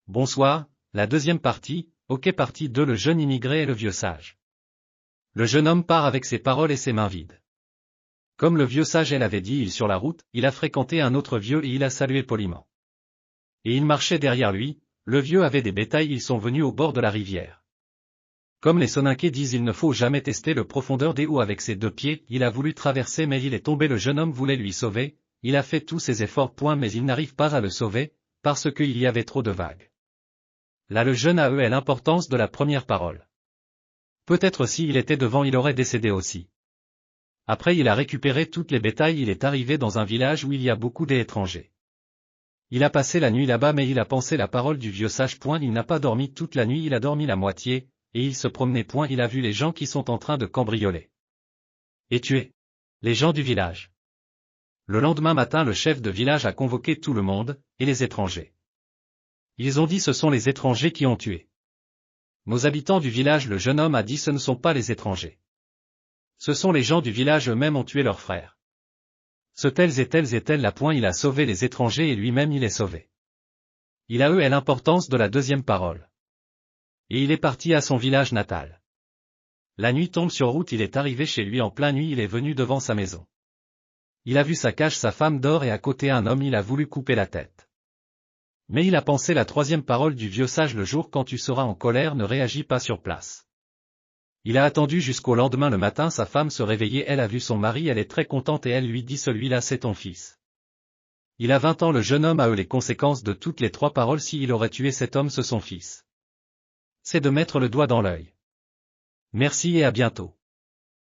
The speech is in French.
Bonsoir, la deuxième partie, ok partie 2 le jeune immigré et le vieux sage. Le jeune homme part avec ses paroles et ses mains vides. Comme le vieux sage l'avait dit sur la route, il a fréquenté un autre vieux et il a salué poliment. Et il marchait derrière lui, le vieux avait des bétails ils sont venus au bord de la rivière. Comme les Soninké disent il ne faut jamais tester le profondeur des eaux avec ses deux pieds, il a voulu traverser mais il est tombé le jeune homme voulait lui sauver, il a fait tous ses efforts mais il n'arrive pas à le sauver, parce qu'il y avait trop de vagues. Là le jeune a eu l'importance de la première parole. Peut-être s'il était devant il aurait décédé aussi. Après il a récupéré toutes les bétails il est arrivé dans un village où il y a beaucoup d'étrangers. Il a passé la nuit là-bas mais il a pensé la parole du vieux sage. Il n'a pas dormi toute la nuit il a dormi la moitié, et il se promenait. Il a vu les gens qui sont en train de cambrioler. Et tuer les gens du village. Le lendemain matin le chef de village a convoqué tout le monde, et les étrangers. Ils ont dit ce sont les étrangers qui ont tué nos habitants du village. Le jeune homme a dit ce ne sont pas les étrangers. Ce sont les gens du village eux-mêmes ont tué leurs frères. Ce tels et tels et tels la point il a sauvé les étrangers et lui-même il est sauvé. Il a eu l'importance de la deuxième parole. Et il est parti à son village natal. La nuit tombe sur route il est arrivé chez lui en pleine nuit il est venu devant sa maison. Il a vu sa cage sa femme dort et à côté un homme il a voulu couper la tête. Mais il a pensé la troisième parole du vieux sage le jour quand tu seras en colère ne réagis pas sur place. Il a attendu jusqu'au lendemain le matin sa femme se réveillait elle a vu son mari elle est très contente et elle lui dit celui-là c'est ton fils. Il a 20 ans le jeune homme a eu les conséquences de toutes les trois paroles si il aurait tué cet homme c'est son fils. C'est de mettre le doigt dans l'œil. Merci et à bientôt.